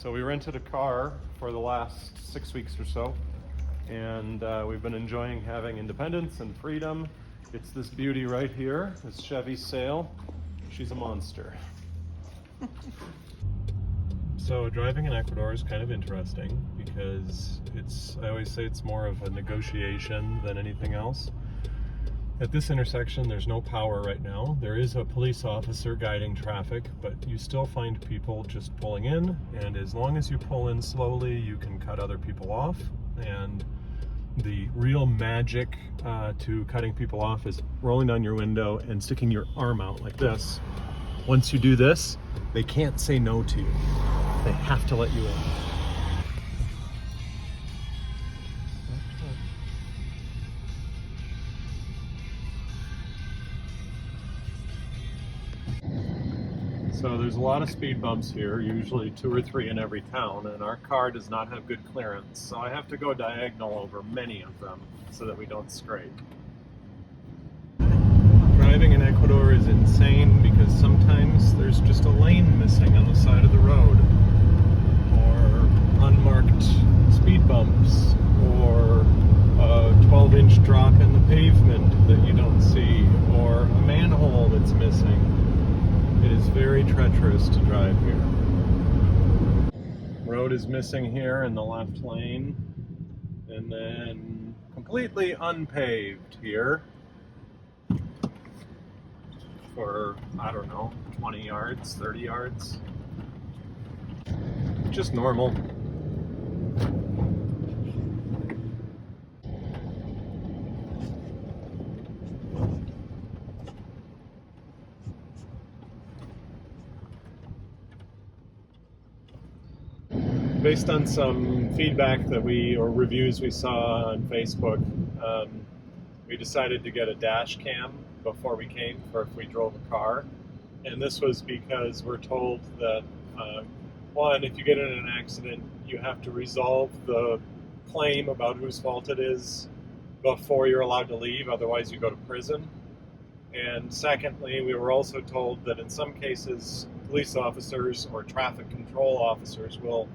So we rented a car for the last 6 weeks or so, and we've been enjoying having independence and freedom. It's this beauty right here, this Chevy Sail. She's a monster. So driving in Ecuador is kind of interesting because I always say it's more of a negotiation than anything else. At this intersection, there's no power right now. There is a police officer guiding traffic, but you still find people just pulling in, and as long as you pull in slowly, you can cut other people off. And the real magic to cutting people off is rolling down your window and sticking your arm out like this. Once you do this, they can't say no to you. They have to let you in. So there's a lot of speed bumps here, usually 2 or 3 in every town, and our car does not have good clearance, so I have to go diagonal over many of them so that we don't scrape. Driving in Ecuador is insane because sometimes there's just a lane missing on the side of the road, or unmarked speed bumps, or a 12-inch drop in the pavement that you don't see, or a manhole that's missing. It is very treacherous to drive here. Road is missing here in the left lane, and then completely unpaved here for, I don't know, 20 yards, 30 yards. Just normal. Based on some feedback that or reviews we saw on Facebook, we decided to get a dash cam before we came for if we drove a car. And this was because we're told that, one, if you get in an accident, you have to resolve the claim about whose fault it is before you're allowed to leave, otherwise you go to prison. And secondly, we were also told that in some cases, police officers or traffic control officers will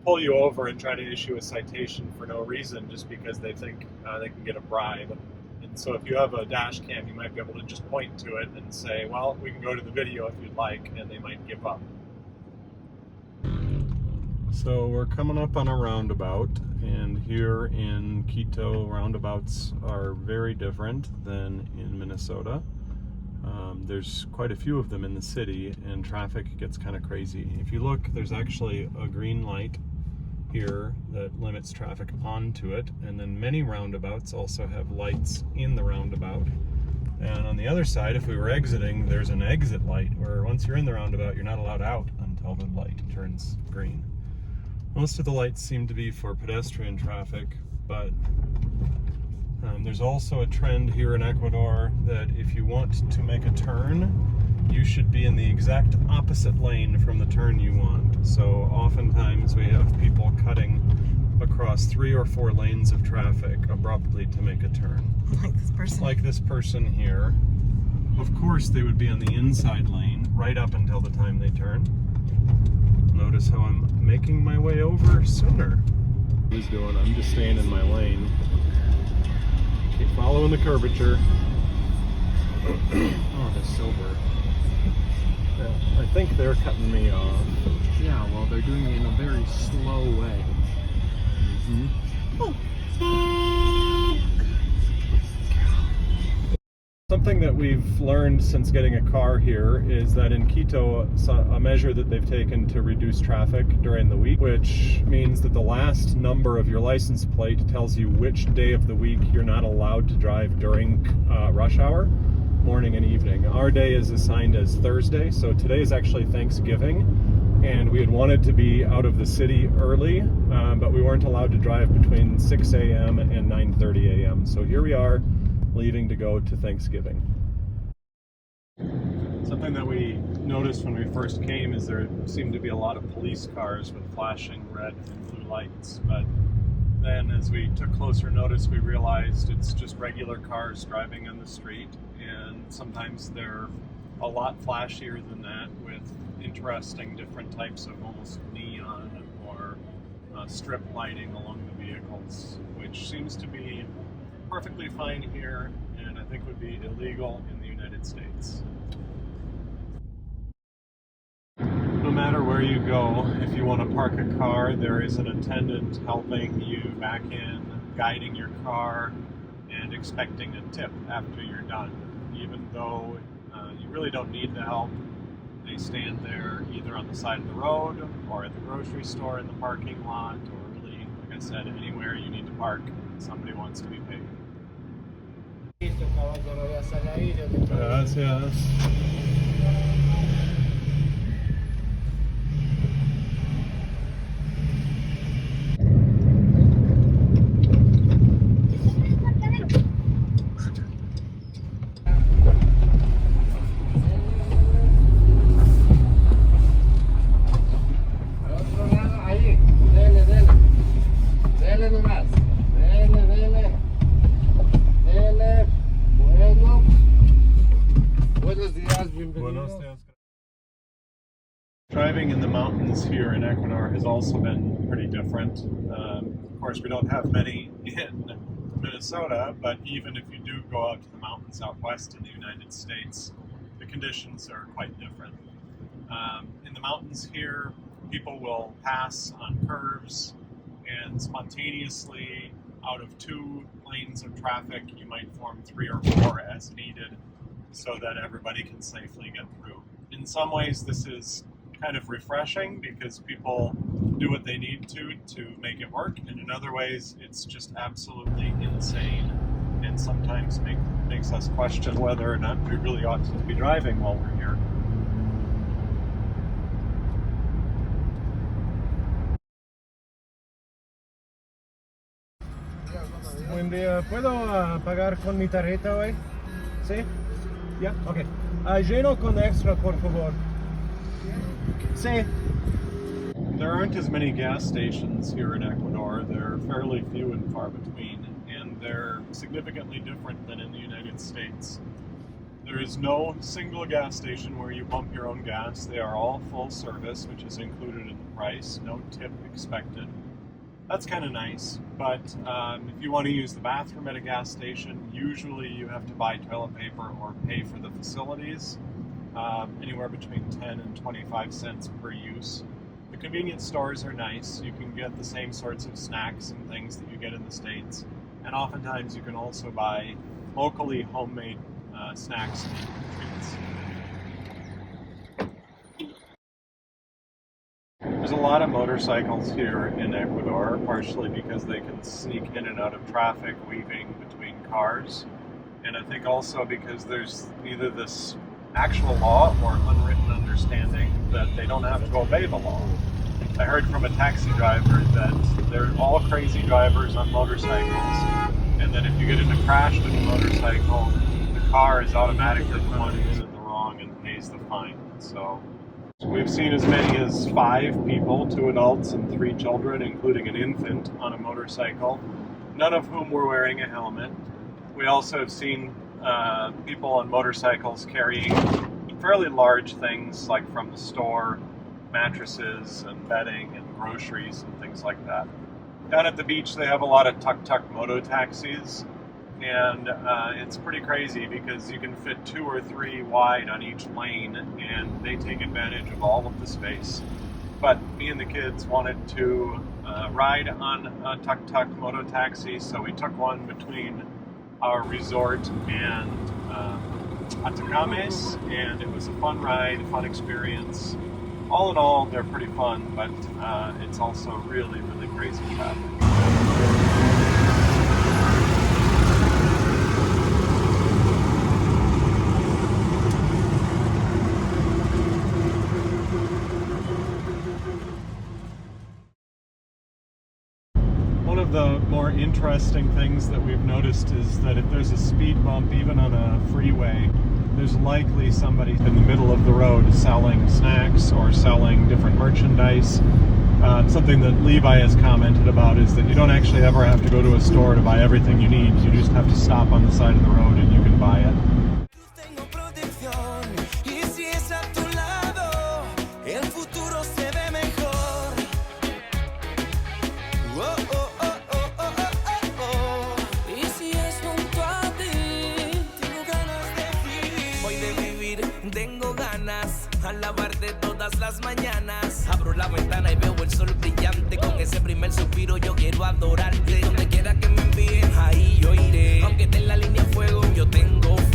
pull you over and try to issue a citation for no reason just because they think they can get a bribe. And so if you have a dash cam, you might be able to just point to it and say, well, we can go to the video if you'd like, and they might give up. So we're coming up on a roundabout, and here in Quito, roundabouts are very different than in Minnesota. There's quite a few of them in the city, and traffic gets kind of crazy. If you look, there's actually a green light here that limits traffic onto it, and then many roundabouts also have lights in the roundabout. And on the other side, if we were exiting, there's an exit light where once you're in the roundabout, you're not allowed out until the light turns green. Most of the lights seem to be for pedestrian traffic, but there's also a trend here in Ecuador that if you want to make a turn, you should be in the exact opposite lane from the turn you want. So oftentimes we have people cutting across 3 or 4 lanes of traffic abruptly to make a turn. Like this person? Like this person here. Of course they would be on the inside lane right up until the time they turn. Notice how I'm making my way over sooner. He's doing, I'm just staying in my lane. Keep following the curvature. Oh, the silver. Yeah, I think they're cutting me off. Yeah, well, they're doing it in a very slow way. Mm-hmm. Something that we've learned since getting a car here is that in Quito, a measure that they've taken to reduce traffic during the week, which means that the last number of your license plate tells you which day of the week you're not allowed to drive during rush hour, morning and evening. Our day is assigned as Thursday, so today is actually Thanksgiving, and we had wanted to be out of the city early, but we weren't allowed to drive between 6 a.m. and 9:30 a.m. So here we are, leaving to go to Thanksgiving. Something that we noticed when we first came is there seemed to be a lot of police cars with flashing red and blue lights, but then as we took closer notice, we realized it's just regular cars driving on the street, and sometimes they're a lot flashier than that with interesting different types of almost neon strip lighting along the vehicles, which seems to be perfectly fine here and I think would be illegal in the United States. No matter where you go, if you want to park a car, there is an attendant helping you back in, guiding your car, and expecting a tip after you're done. Even though you really don't need the help, they stand there either on the side of the road or at the grocery store in the parking lot, or really, like I said, anywhere you need to park, somebody wants to be paid. Gracias. Driving in the mountains here in Ecuador has also been pretty different. Of course, we don't have many in Minnesota, but even if you do go out to the mountains out west in the United States, the conditions are quite different. In the mountains here, people will pass on curves, and spontaneously, out of 2 lanes of traffic, you might form 3 or 4 as needed so that everybody can safely get through. In some ways, this is kind of refreshing because people do what they need to make it work, and in other ways it's just absolutely insane and sometimes makes us question whether or not we really ought to be driving while we're here. Buen día, ¿puedo pagar con mi tarjeta hoy? ¿Sí? ¿Ya? Ok. Lleno con extra, por favor. Sí. There aren't as many gas stations here in Ecuador. They're fairly few and far between, and they're significantly different than in the United States. There is no single gas station where you pump your own gas. They are all full service, which is included in the price. No tip expected. That's kind of nice, but if you want to use the bathroom at a gas station, usually you have to buy toilet paper or pay for the facilities, anywhere between 10 and 25 cents per use. The convenience stores are nice. You can get the same sorts of snacks and things that you get in the States, and oftentimes you can also buy locally homemade snacks and treats. There's a lot of motorcycles here in Ecuador, partially because they can sneak in and out of traffic, weaving between cars. And I think also because there's either this actual law or unwritten understanding that they don't have to obey the law. I heard from a taxi driver that they're all crazy drivers on motorcycles, and that if you get in a crash with a motorcycle, the car is automatically the one who's in the wrong and pays the fine. So we've seen as many as 5 people, 2 adults and 3 children, including an infant, on a motorcycle, none of whom were wearing a helmet. We also have seen people on motorcycles carrying fairly large things, like from the store, mattresses and bedding and groceries and things like that. Down at the beach, they have a lot of tuk-tuk moto taxis, and it's pretty crazy because you can fit 2 or 3 wide on each lane, and they take advantage of all of the space. But me and the kids wanted to ride on a tuk-tuk moto taxi, so we took one between our resort and Atacames, and it was a fun ride, fun experience. All in all, they're pretty fun, but it's also really, really crazy traffic. One of the more interesting things that we've noticed is that if there's a speed bump, even on a freeway, there's likely somebody in the middle of the road selling snacks or selling different merchandise. Something that Levi has commented about is that you don't actually ever have to go to a store to buy everything you need. You just have to stop on the side of the road and you can buy it. Tengo ganas al lavarte todas las mañanas. Abro la ventana y veo el sol brillante. Con ese primer suspiro yo quiero adorarte. Donde quiera que me envíen, ahí yo iré. Aunque esté en la línea de fuego, yo tengo fe.